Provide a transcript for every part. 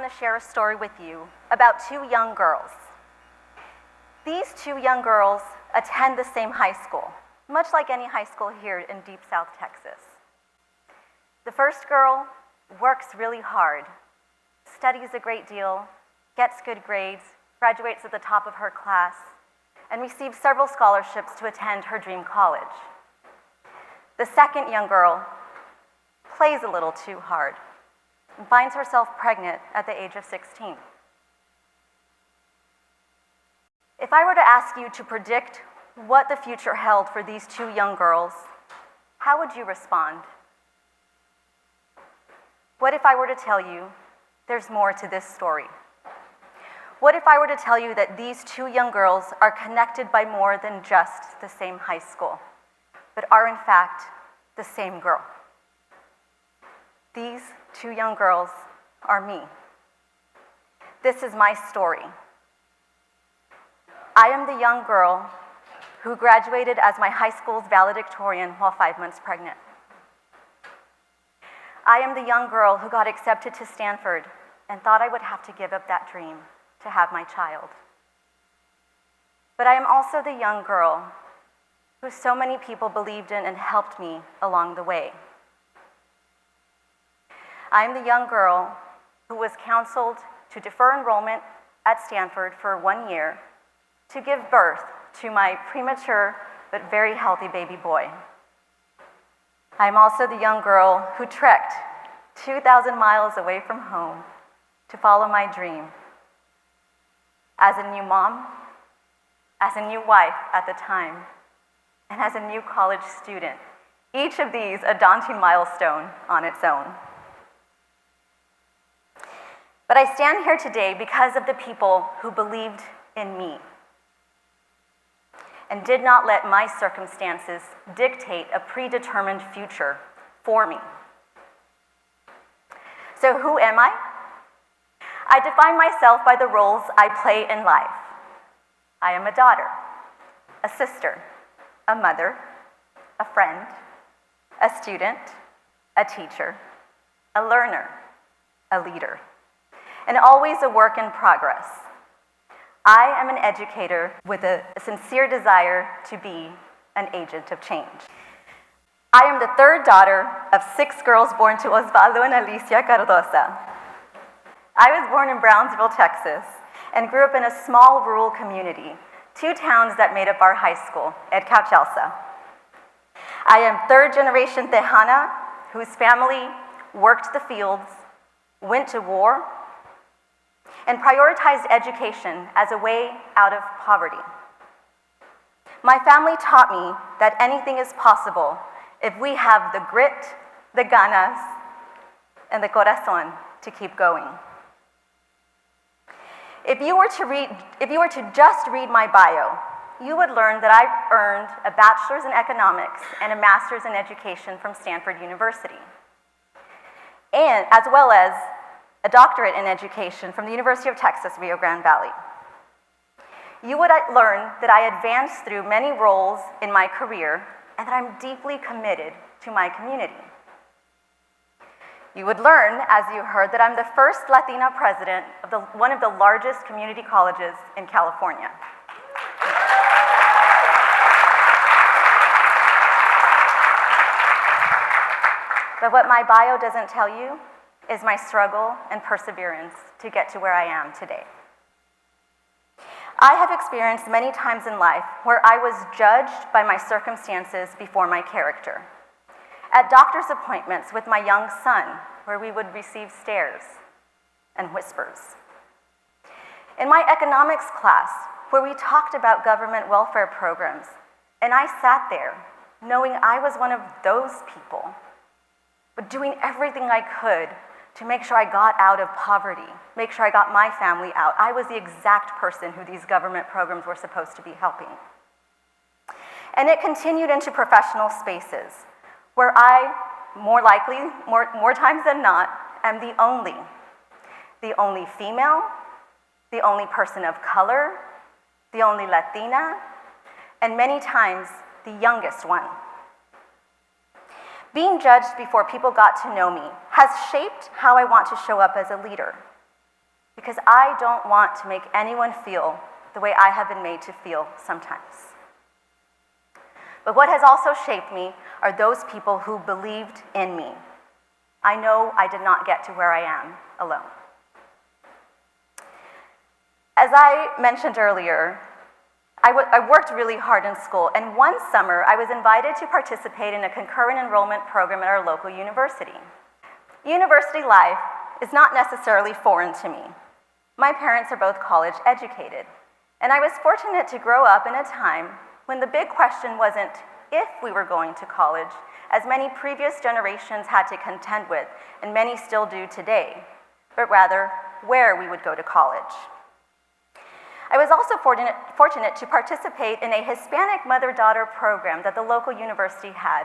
want to share a story with you about two young girls. These two young girls attend the same high school, much like any high school here in Deep South Texas. The first girl works really hard, studies a great deal, gets good grades, graduates at the top of her class, and receives several scholarships to attend her dream college. The second young girl plays a little too hard and finds herself pregnant at the age of 16. If I were to ask you to predict what the future held for these two young girls, how would you respond? What if I were to tell you there's more to this story? What if I were to tell you that these two young girls are connected by more than just the same high school, but are in fact the same girl? These two young girls are me. This is my story. I am the young girl who graduated as my high school's valedictorian while 5 months pregnant. I am the young girl who got accepted to Stanford and thought I would have to give up that dream to have my child. But I am also the young girl who so many people believed in and helped me along the way. I am the young girl who was counseled to defer enrollment at Stanford for 1 year to give birth to my premature but very healthy baby boy. I am also the young girl who trekked 2,000 miles away from home to follow my dream. As a new mom, as a new wife at the time, and as a new college student, each of these a daunting milestone on its own. But I stand here today because of the people who believed in me and did not let my circumstances dictate a predetermined future for me. So who am I? I define myself by the roles I play in life. I am a daughter, a sister, a mother, a friend, a student, a teacher, a learner, a leader, and always a work in progress. I am an educator with a sincere desire to be an agent of change. I am the third daughter of 6 girls born to Osvaldo and Alicia Cardoza. I was born in Brownsville, Texas, and grew up in a small rural community, 2 towns that made up our high school, Edcauchelsa. I am third generation Tejana, whose family worked the fields, went to war, and prioritized education as a way out of poverty. My family taught me that anything is possible if we have the grit, the ganas, and the corazón to keep going. If you were to just read my bio, you would learn that I earned a bachelor's in economics and a master's in education from Stanford University, and as well as a doctorate in education from the University of Texas, Rio Grande Valley. You would learn that I advanced through many roles in my career and that I'm deeply committed to my community. You would learn, as you heard, that I'm the first Latina president of one of the largest community colleges in California. But what my bio doesn't tell you is my struggle and perseverance to get to where I am today. I have experienced many times in life where I was judged by my circumstances before my character. At doctor's appointments with my young son, where we would receive stares and whispers. In my economics class, where we talked about government welfare programs, and I sat there knowing I was one of those people, but doing everything I could to make sure I got out of poverty, make sure I got my family out. I was the exact person who these government programs were supposed to be helping. And it continued into professional spaces, where I, more times than not, am the only female, the only person of color, the only Latina, and many times the youngest one. Being judged before people got to know me has shaped how I want to show up as a leader. because I don't want to make anyone feel the way I have been made to feel sometimes. But what has also shaped me are those people who believed in me. I know I did not get to where I am alone. As I mentioned earlier, I worked really hard in school, and one summer I was invited to participate in a concurrent enrollment program at our local university. University life is not necessarily foreign to me. My parents are both college educated, and I was fortunate to grow up in a time when the big question wasn't if we were going to college, as many previous generations had to contend with, and many still do today, but rather where we would go to college. I was also fortunate to participate in a Hispanic mother-daughter program that the local university had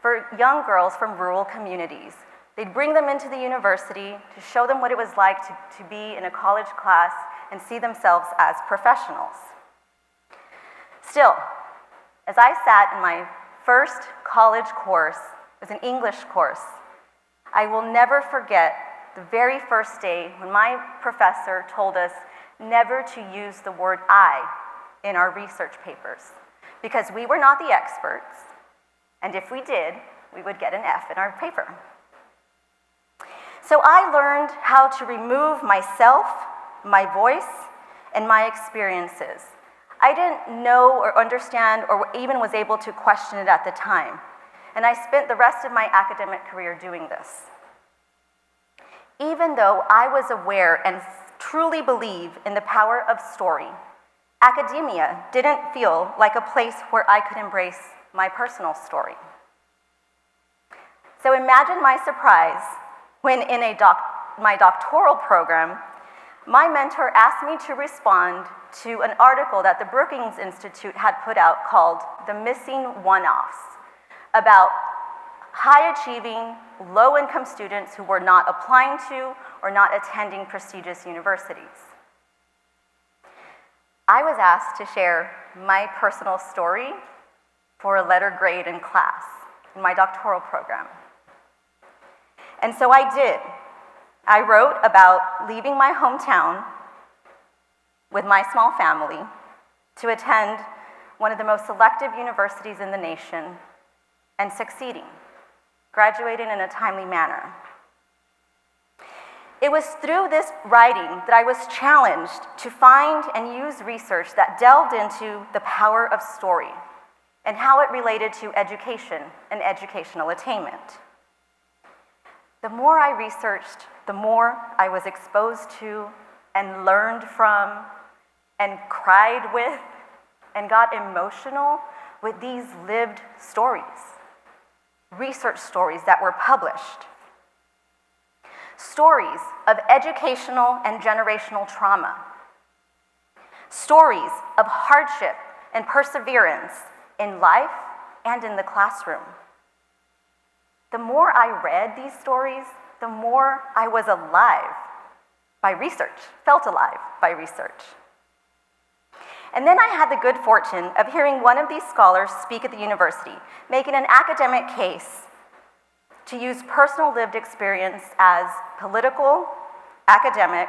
for young girls from rural communities. They'd bring them into the university to show them what it was like to be in a college class and see themselves as professionals. Still, as I sat in my first college course, it was an English course, I will never forget the very first day when my professor told us never to use the word I in our research papers, because we were not the experts, and if we did, we would get an F in our paper. So I learned how to remove myself, my voice, and my experiences. I didn't know or understand or even was able to question it at the time, and I spent the rest of my academic career doing this. Even though I was aware and truly believe in the power of story, academia didn't feel like a place where I could embrace my personal story. So imagine my surprise when in my doctoral program, my mentor asked me to respond to an article that the Brookings Institute had put out called "The Missing One-Offs," about high-achieving, low-income students who were not applying to or not attending prestigious universities. I was asked to share my personal story for a letter grade in class in my doctoral program. And so I did. I wrote about leaving my hometown with my small family to attend one of the most selective universities in the nation and succeeding, graduating in a timely manner. It was through this writing that I was challenged to find and use research that delved into the power of story and how it related to education and educational attainment. The more I researched, the more I was exposed to and learned from and cried with and got emotional with these lived stories, research stories that were published. Stories of educational and generational trauma. Stories of hardship and perseverance in life and in the classroom. The more I read these stories, the more I was alive by research, felt alive by research. And then I had the good fortune of hearing one of these scholars speak at the university, making an academic case to use personal lived experience as political, academic,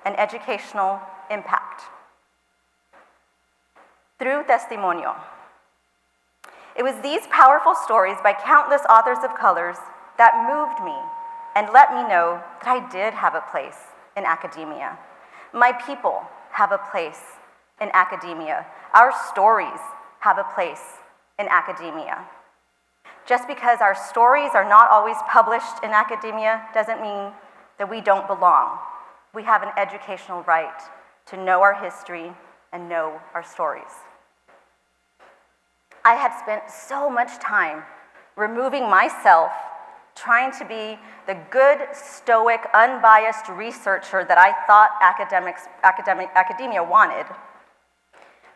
and educational impact. Through testimonio. It was these powerful stories by countless authors of colors that moved me and let me know that I did have a place in academia. My people have a place in academia. Our stories have a place in academia. Just because our stories are not always published in academia doesn't mean that we don't belong. We have an educational right to know our history and know our stories. I had spent so much time removing myself, trying to be the good, stoic, unbiased researcher that I thought academia wanted.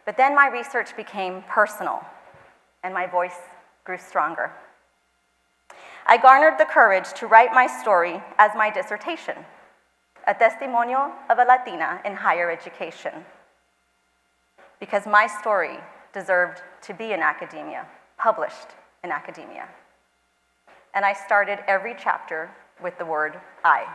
But then my research became personal, and my voice grew stronger. I garnered the courage to write my story as my dissertation, a testimonio of a Latina in higher education, because my story deserved to be in academia, published in academia. And I started every chapter with the word I.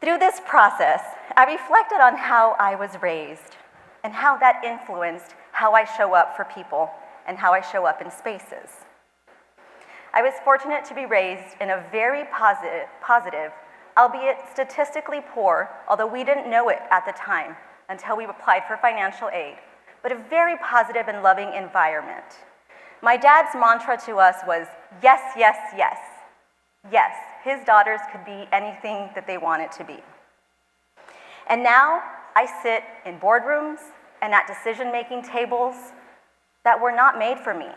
Through this process, I reflected on how I was raised and how that influenced how I show up for people and how I show up in spaces. I was fortunate to be raised in a very positive, albeit statistically poor, although we didn't know it at the time until we applied for financial aid, but a very positive and loving environment. My dad's mantra to us was, yes, yes, yes. Yes, his daughters could be anything that they wanted to be. And now I sit in boardrooms and at decision-making tables that were not made for me,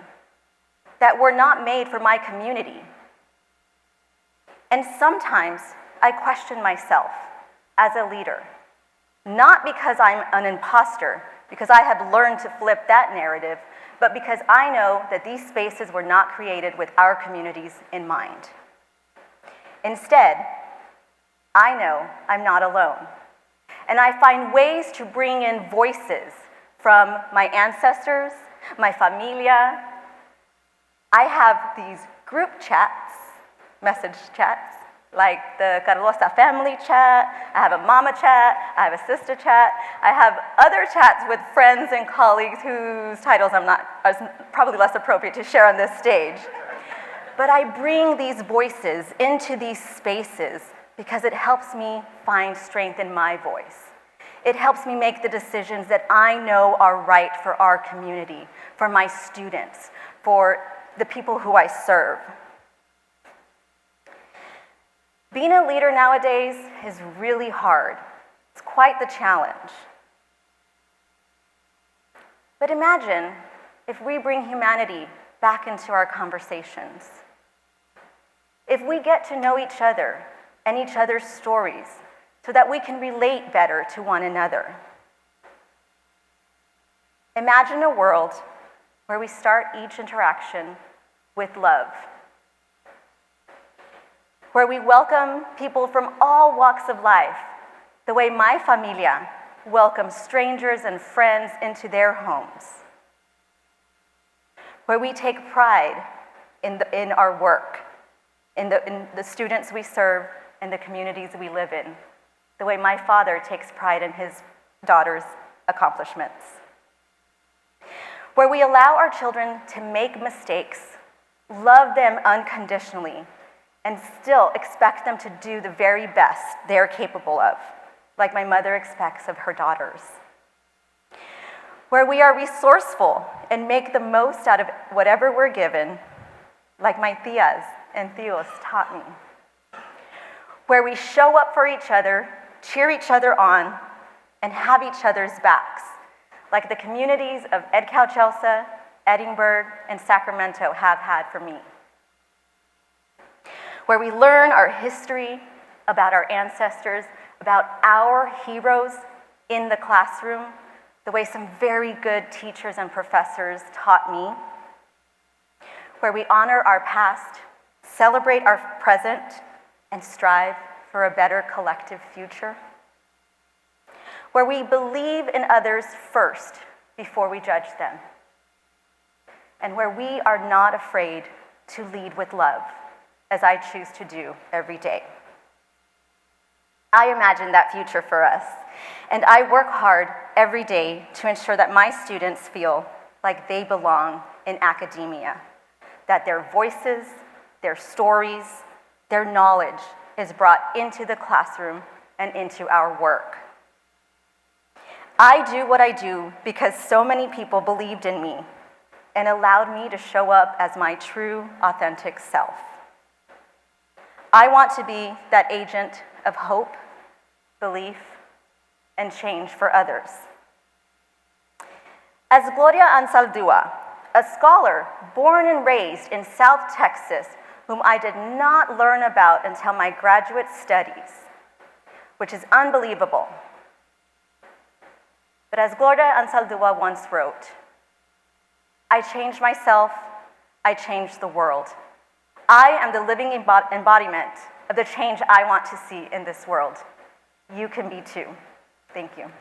that were not made for my community. And sometimes I question myself as a leader, not because I'm an imposter, because I have learned to flip that narrative, but because I know that these spaces were not created with our communities in mind. Instead, I know I'm not alone. And I find ways to bring in voices from my ancestors, my familia. I have these group chats, message chats, like the Cardoza family chat. I have a mama chat. I have a sister chat. I have other chats with friends and colleagues whose titles are probably less appropriate to share on this stage. But I bring these voices into these spaces because it helps me find strength in my voice. It helps me make the decisions that I know are right for our community, for my students, for the people who I serve. Being a leader nowadays is really hard. It's quite the challenge. But imagine if we bring humanity back into our conversations. If we get to know each other and each other's stories so that we can relate better to one another. Imagine a world where we start each interaction with love, where we welcome people from all walks of life, the way my familia welcomes strangers and friends into their homes, where we take pride in our work, in the students we serve, and the communities we live in, the way my father takes pride in his daughter's accomplishments. Where we allow our children to make mistakes, love them unconditionally, and still expect them to do the very best they're capable of, like my mother expects of her daughters. Where we are resourceful and make the most out of whatever we're given, like my tias and tios taught me. Where we show up for each other, cheer each other on, and have each other's backs, like the communities of Edcouch-Elsa, Edinburgh, and Sacramento have had for me. Where we learn our history, about our ancestors, about our heroes in the classroom, the way some very good teachers and professors taught me. Where we honor our past, celebrate our present, and strive for a better collective future. Where we believe in others first before we judge them. And where we are not afraid to lead with love, as I choose to do every day. I imagine that future for us, and I work hard every day to ensure that my students feel like they belong in academia, that their voices, their stories, their knowledge is brought into the classroom and into our work. I do what I do because so many people believed in me and allowed me to show up as my true, authentic self. I want to be that agent of hope, belief, and change for others. As Gloria Ansaldúa, a scholar born and raised in South Texas, whom I did not learn about until my graduate studies, which is unbelievable. But as Gloria Ansaldúa once wrote, I changed myself, I changed the world. I am the living embodiment of the change I want to see in this world. You can be too. Thank you.